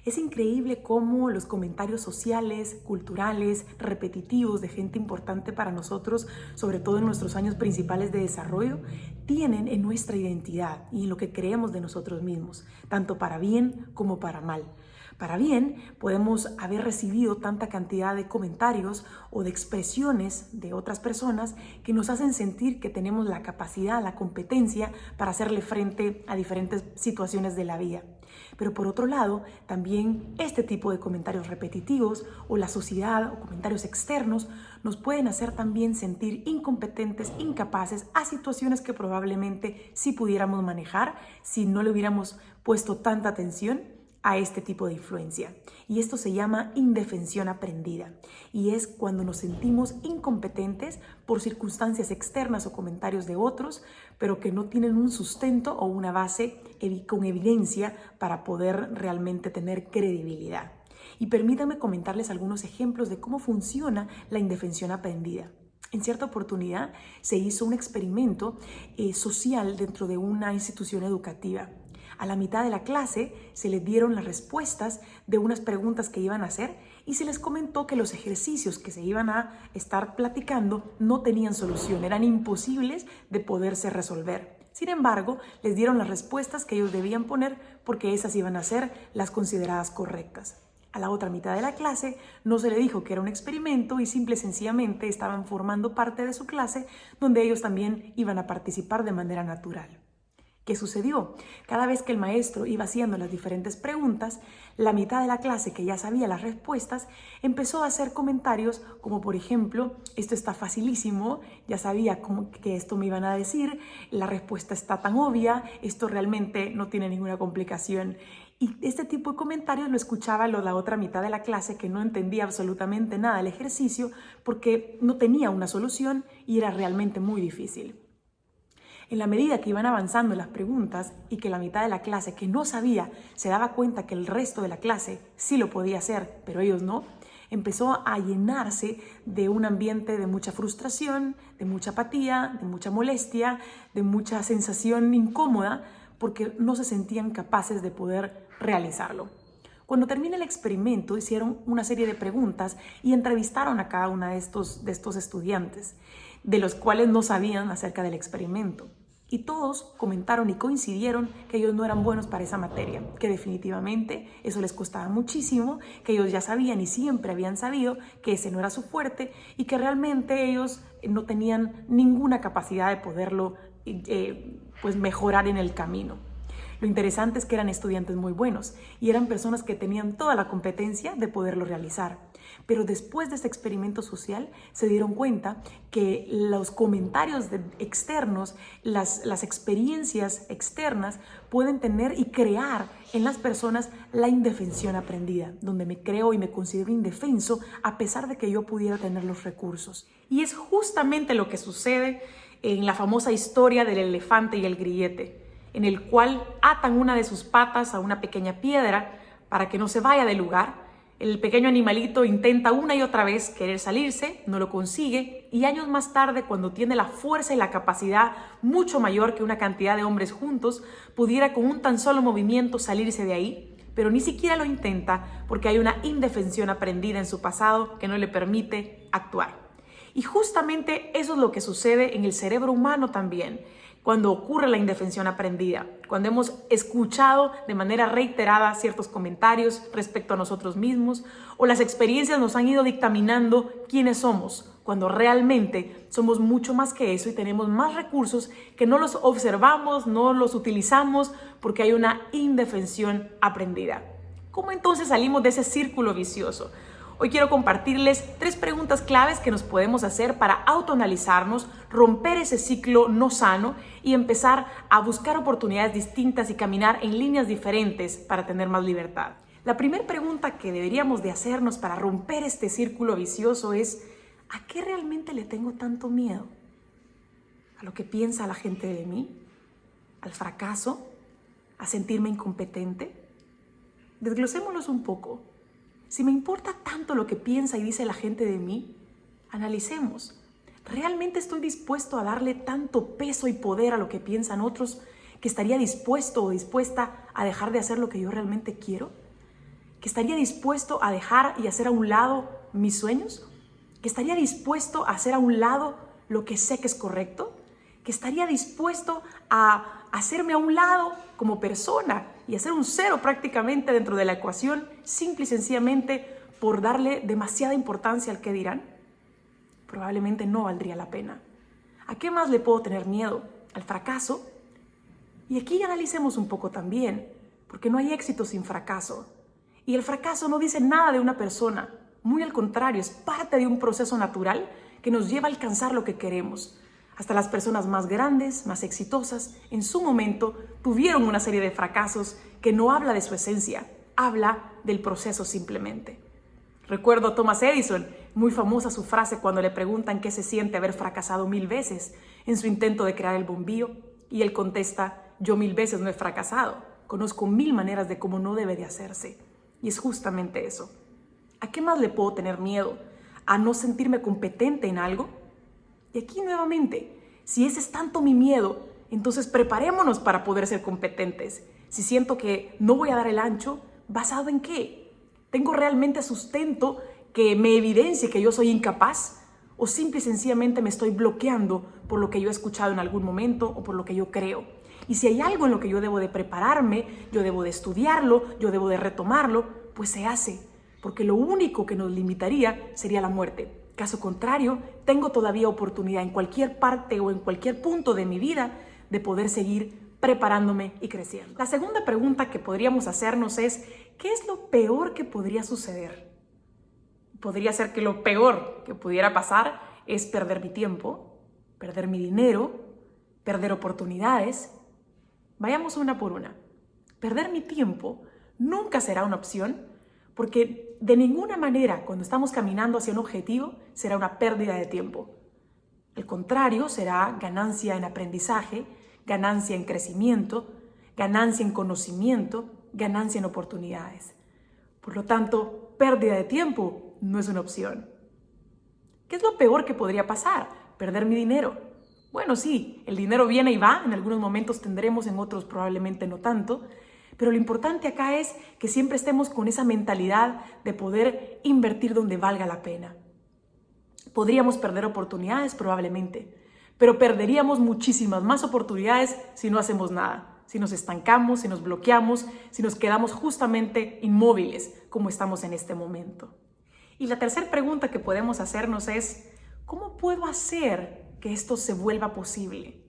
Es increíble cómo los comentarios sociales, culturales, repetitivos de gente importante para nosotros, sobre todo en nuestros años principales de desarrollo, tienen en nuestra identidad y en lo que creemos de nosotros mismos, tanto para bien como para mal. Para bien, podemos haber recibido tanta cantidad de comentarios o de expresiones de otras personas que nos hacen sentir que tenemos la capacidad, la competencia para hacerle frente a diferentes situaciones de la vida. Pero por otro lado, también este tipo de comentarios repetitivos o la sociedad o comentarios externos nos pueden hacer también sentir incompetentes, incapaces a situaciones que probablemente sí pudiéramos manejar si no le hubiéramos puesto tanta atención a este tipo de influencia. Y esto se llama indefensión aprendida. Y es cuando nos sentimos incompetentes por circunstancias externas o comentarios de otros, pero que no tienen un sustento o una base con evidencia para poder realmente tener credibilidad. Y permítanme comentarles algunos ejemplos de cómo funciona la indefensión aprendida. En cierta oportunidad se hizo un experimento social dentro de una institución educativa. A la mitad de la clase se les dieron las respuestas de unas preguntas que iban a hacer y se les comentó que los ejercicios que se iban a estar platicando no tenían solución, eran imposibles de poderse resolver. Sin embargo, les dieron las respuestas que ellos debían poner porque esas iban a ser las consideradas correctas. A la otra mitad de la clase no se le dijo que era un experimento y simple y sencillamente estaban formando parte de su clase donde ellos también iban a participar de manera natural. ¿Qué sucedió? Cada vez que el maestro iba haciendo las diferentes preguntas, la mitad de la clase que ya sabía las respuestas empezó a hacer comentarios como por ejemplo, esto está facilísimo, ya sabía que esto me iban a decir, la respuesta está tan obvia, esto realmente no tiene ninguna complicación. Y este tipo de comentarios lo escuchaba la otra mitad de la clase que no entendía absolutamente nada del ejercicio porque no tenía una solución y era realmente muy difícil. En la medida que iban avanzando las preguntas y que la mitad de la clase que no sabía se daba cuenta que el resto de la clase sí lo podía hacer, pero ellos no, empezó a llenarse de un ambiente de mucha frustración, de mucha apatía, de mucha molestia, de mucha sensación incómoda, porque no se sentían capaces de poder realizarlo. Cuando termina el experimento, hicieron una serie de preguntas y entrevistaron a cada uno de estos estudiantes, de los cuales no sabían acerca del experimento. Y todos comentaron y coincidieron que ellos no eran buenos para esa materia, que definitivamente eso les costaba muchísimo, que ellos ya sabían y siempre habían sabido que ese no era su fuerte y que realmente ellos no tenían ninguna capacidad de poderlo mejorar en el camino. Lo interesante es que eran estudiantes muy buenos y eran personas que tenían toda la competencia de poderlo realizar. Pero después de este experimento social se dieron cuenta que los comentarios externos, las experiencias externas pueden tener y crear en las personas la indefensión aprendida, donde me creo y me considero indefenso a pesar de que yo pudiera tener los recursos. Y es justamente lo que sucede en la famosa historia del elefante y el grillete, en el cual atan una de sus patas a una pequeña piedra para que no se vaya del lugar. El pequeño animalito intenta una y otra vez querer salirse, no lo consigue y años más tarde, cuando tiene la fuerza y la capacidad mucho mayor que una cantidad de hombres juntos, pudiera con un tan solo movimiento salirse de ahí, pero ni siquiera lo intenta porque hay una indefensión aprendida en su pasado que no le permite actuar. Y justamente eso es lo que sucede en el cerebro humano también, cuando ocurre la indefensión aprendida, cuando hemos escuchado de manera reiterada ciertos comentarios respecto a nosotros mismos o las experiencias nos han ido dictaminando quiénes somos, cuando realmente somos mucho más que eso y tenemos más recursos que no los observamos, no los utilizamos porque hay una indefensión aprendida. ¿Cómo entonces salimos de ese círculo vicioso? Hoy quiero compartirles 3 preguntas claves que nos podemos hacer para autoanalizarnos, romper ese ciclo no sano y empezar a buscar oportunidades distintas y caminar en líneas diferentes para tener más libertad. La primera pregunta que deberíamos de hacernos para romper este círculo vicioso es: ¿a qué realmente le tengo tanto miedo? ¿A lo que piensa la gente de mí? ¿Al fracaso? ¿A sentirme incompetente? Desglosémoslos un poco. Si me importa tanto lo que piensa y dice la gente de mí, analicemos. ¿Realmente estoy dispuesto a darle tanto peso y poder a lo que piensan otros que estaría dispuesto o dispuesta a dejar de hacer lo que yo realmente quiero? ¿Que estaría dispuesto a dejar y hacer a un lado mis sueños? ¿Que estaría dispuesto a hacer a un lado lo que sé que es correcto? ¿Que estaría dispuesto a hacerme a un lado como persona y hacer un cero prácticamente dentro de la ecuación, simple y sencillamente por darle demasiada importancia al qué dirán? Probablemente no valdría la pena. ¿A qué más le puedo tener miedo? ¿Al fracaso? Y aquí analicemos un poco también, porque no hay éxito sin fracaso. Y el fracaso no dice nada de una persona, muy al contrario, es parte de un proceso natural que nos lleva a alcanzar lo que queremos. Hasta las personas más grandes, más exitosas, en su momento tuvieron una serie de fracasos que no habla de su esencia, habla del proceso simplemente. Recuerdo a Thomas Edison, muy famosa su frase cuando le preguntan qué se siente haber fracasado 1000 veces en su intento de crear el bombillo, y él contesta: yo 1000 veces no he fracasado, conozco 1000 maneras de cómo no debe de hacerse. Y es justamente eso. ¿A qué más le puedo tener miedo? ¿A no sentirme competente en algo? Y aquí nuevamente, si ese es tanto mi miedo, entonces preparémonos para poder ser competentes. Si siento que no voy a dar el ancho, ¿basado en qué? ¿Tengo realmente sustento que me evidencie que yo soy incapaz? ¿O simple y sencillamente me estoy bloqueando por lo que yo he escuchado en algún momento o por lo que yo creo? Y si hay algo en lo que yo debo de prepararme, yo debo de estudiarlo, yo debo de retomarlo, pues se hace. Porque lo único que nos limitaría sería la muerte. Caso contrario, tengo todavía oportunidad en cualquier parte o en cualquier punto de mi vida de poder seguir preparándome y creciendo. La segunda pregunta que podríamos hacernos es: ¿qué es lo peor que podría suceder? Podría ser que lo peor que pudiera pasar es perder mi tiempo, perder mi dinero, perder oportunidades. Vayamos una por una. Perder mi tiempo nunca será una opción, porque de ninguna manera cuando estamos caminando hacia un objetivo será una pérdida de tiempo. Al contrario, será ganancia en aprendizaje, ganancia en crecimiento, ganancia en conocimiento, ganancia en oportunidades. Por lo tanto, pérdida de tiempo no es una opción. ¿Qué es lo peor que podría pasar? Perder mi dinero. Bueno, sí, el dinero viene y va, en algunos momentos tendremos, en otros probablemente no tanto, pero lo importante acá es que siempre estemos con esa mentalidad de poder invertir donde valga la pena. Podríamos perder oportunidades probablemente, pero perderíamos muchísimas más oportunidades si no hacemos nada, si nos estancamos, si nos bloqueamos, si nos quedamos justamente inmóviles como estamos en este momento. Y la tercera pregunta que podemos hacernos es: ¿cómo puedo hacer que esto se vuelva posible?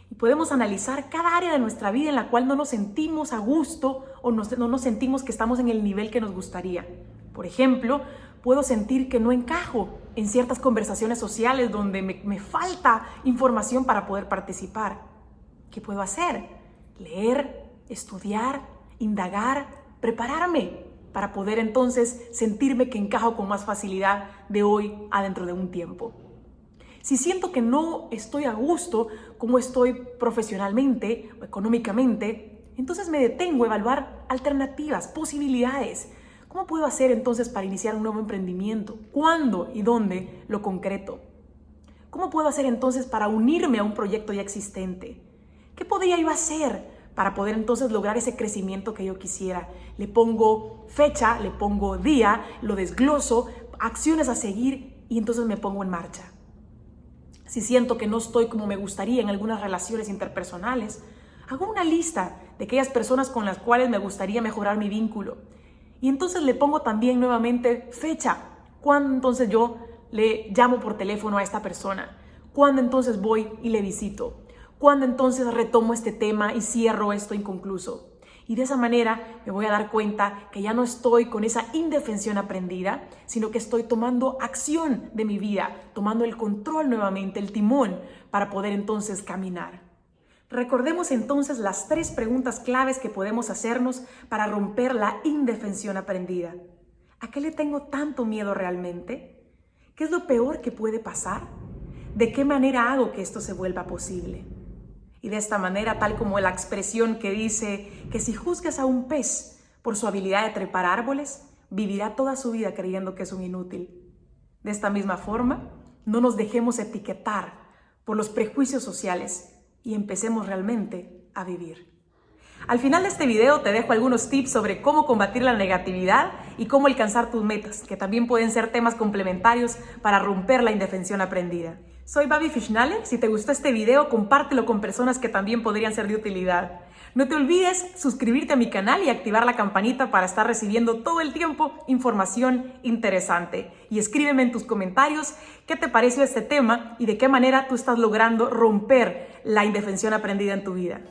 Y podemos analizar cada área de nuestra vida en la cual no nos sentimos a gusto o no nos sentimos que estamos en el nivel que nos gustaría. Por ejemplo, puedo sentir que no encajo en ciertas conversaciones sociales donde me falta información para poder participar. ¿Qué puedo hacer? Leer, estudiar, indagar, prepararme para poder entonces sentirme que encajo con más facilidad de hoy a dentro de un tiempo. Si siento que no estoy a gusto como estoy profesionalmente o económicamente, entonces me detengo a evaluar alternativas, posibilidades. ¿Cómo puedo hacer entonces para iniciar un nuevo emprendimiento? ¿Cuándo y dónde lo concreto? ¿Cómo puedo hacer entonces para unirme a un proyecto ya existente? ¿Qué podría yo hacer para poder entonces lograr ese crecimiento que yo quisiera? Le pongo fecha, le pongo día, lo desgloso, acciones a seguir y entonces me pongo en marcha. Si siento que no estoy como me gustaría en algunas relaciones interpersonales, hago una lista de aquellas personas con las cuales me gustaría mejorar mi vínculo. Y entonces le pongo también nuevamente fecha. ¿Cuándo entonces yo le llamo por teléfono a esta persona? ¿Cuándo entonces voy y le visito? ¿Cuándo entonces retomo este tema y cierro esto inconcluso? Y de esa manera me voy a dar cuenta que ya no estoy con esa indefensión aprendida, sino que estoy tomando acción de mi vida, tomando el control nuevamente, el timón, para poder entonces caminar. Recordemos entonces las 3 preguntas claves que podemos hacernos para romper la indefensión aprendida. ¿A qué le tengo tanto miedo realmente? ¿Qué es lo peor que puede pasar? ¿De qué manera hago que esto se vuelva posible? Y de esta manera, tal como la expresión que dice que si juzgas a un pez por su habilidad de trepar árboles, vivirá toda su vida creyendo que es un inútil. De esta misma forma, no nos dejemos etiquetar por los prejuicios sociales y empecemos realmente a vivir. Al final de este video te dejo algunos tips sobre cómo combatir la negatividad y cómo alcanzar tus metas, que también pueden ser temas complementarios para romper la indefensión aprendida. Soy Babi Fishnale. Si te gustó este video, compártelo con personas que también podrían ser de utilidad. No te olvides suscribirte a mi canal y activar la campanita para estar recibiendo todo el tiempo información interesante. Y escríbeme en tus comentarios qué te pareció este tema y de qué manera tú estás logrando romper la indefensión aprendida en tu vida.